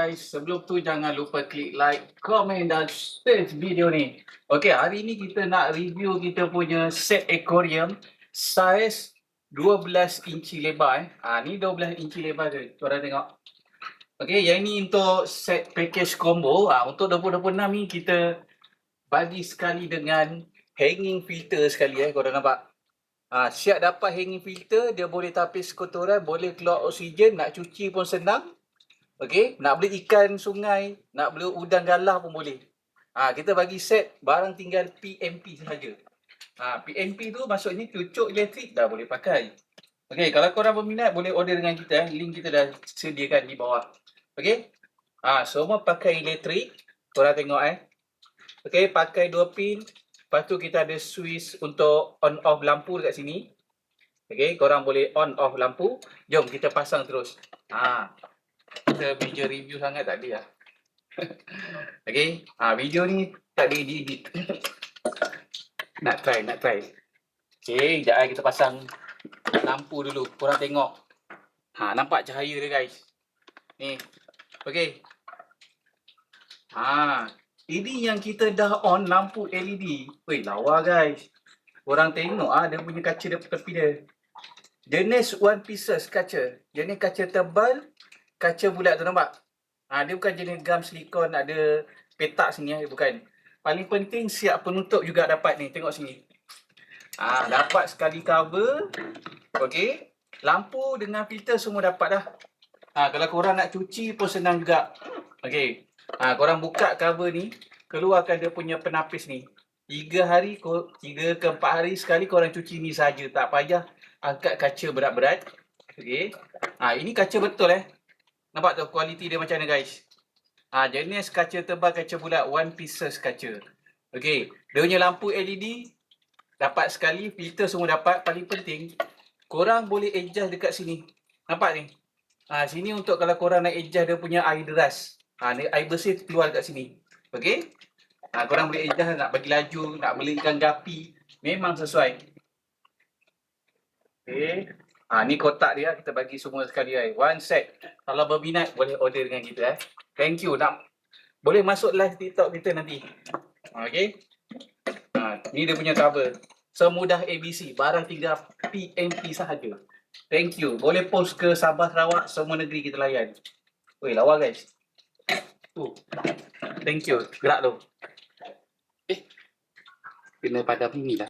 guys. Sebelum tu jangan lupa klik like, komen dan share video ni. Okey, hari ni kita nak review kita punya set aquarium saiz 12 inci lebar ni 12 inci lebar je. Korang tengok. Okey, yang ni untuk set package combo. Untuk 2026 ni kita bagi sekali dengan hanging filter sekali korang nampak. Siap dapat hanging filter, dia boleh tapis kotoran, boleh keluar oksigen, nak cuci pun senang. Okey, nak beli ikan sungai, nak beli udang galah pun boleh. Kita bagi set, barang tinggal PMP sahaja. PMP tu maksudnya cucuk elektrik dah boleh pakai. Okey, kalau korang berminat boleh order dengan kita link kita dah sediakan di bawah. Okey? Semua pakai elektrik. Korang tengok Okey, pakai 2 pin. Lepas tu kita ada switch untuk on off lampu dekat sini. Okey, korang boleh on off lampu. Jom kita pasang terus. Kita video review sangat tak ada lah. Okey, video ni tak ada edit. Nak try. Okey, sekejap kita pasang lampu dulu. Korang tengok. Nampak cahaya dia guys. Ni. Okey. Ini yang kita dah on lampu LED. Weh, lawa guys. Korang tengok dia punya kaca dia tepi dia. Jenis one pieces kaca. Jenis kaca tebal, kaca bulat tu nampak. Dia bukan jenis gam silikon ada petak sini bukan. Paling penting siap penutup juga dapat ni. Tengok sini. Dapat sekali cover. Okey. Lampu dengan filter semua dapat dah. Kalau korang nak cuci pun senang juga. Okey. Korang buka cover ni, keluarkan dia punya penapis ni. 3 ke 4 hari sekali korang cuci ni saja, tak payah angkat kaca berat-berat. Okey. Ini kaca betul Nampak tu kualiti dia macam mana guys. Jenis kaca tebal, kaca bulat, one pieces kaca. Okey. Dia punya lampu LED dapat sekali, filter semua dapat. Paling penting korang boleh adjust dekat sini. Nampak ni? Sini untuk kalau korang nak adjust dia punya air deras. Air bersih keluar dekat sini. Okey? Korang boleh adjust nak bagi laju, nak belikan gapi, memang sesuai. Okey. Ni kotak dia, kita bagi semua sekali one set. Kalau berminat boleh order dengan kita Thank you. Boleh masuk live TikTok kita nanti. Okey. Ni dia punya cover. Semudah ABC, barang tinggal PMP sahaja. Thank you. Boleh post ke Sabah, Sarawak, semua negeri kita layan. Weh, lawa guys. Thank you. Gerak tu. Kena padam ni lah.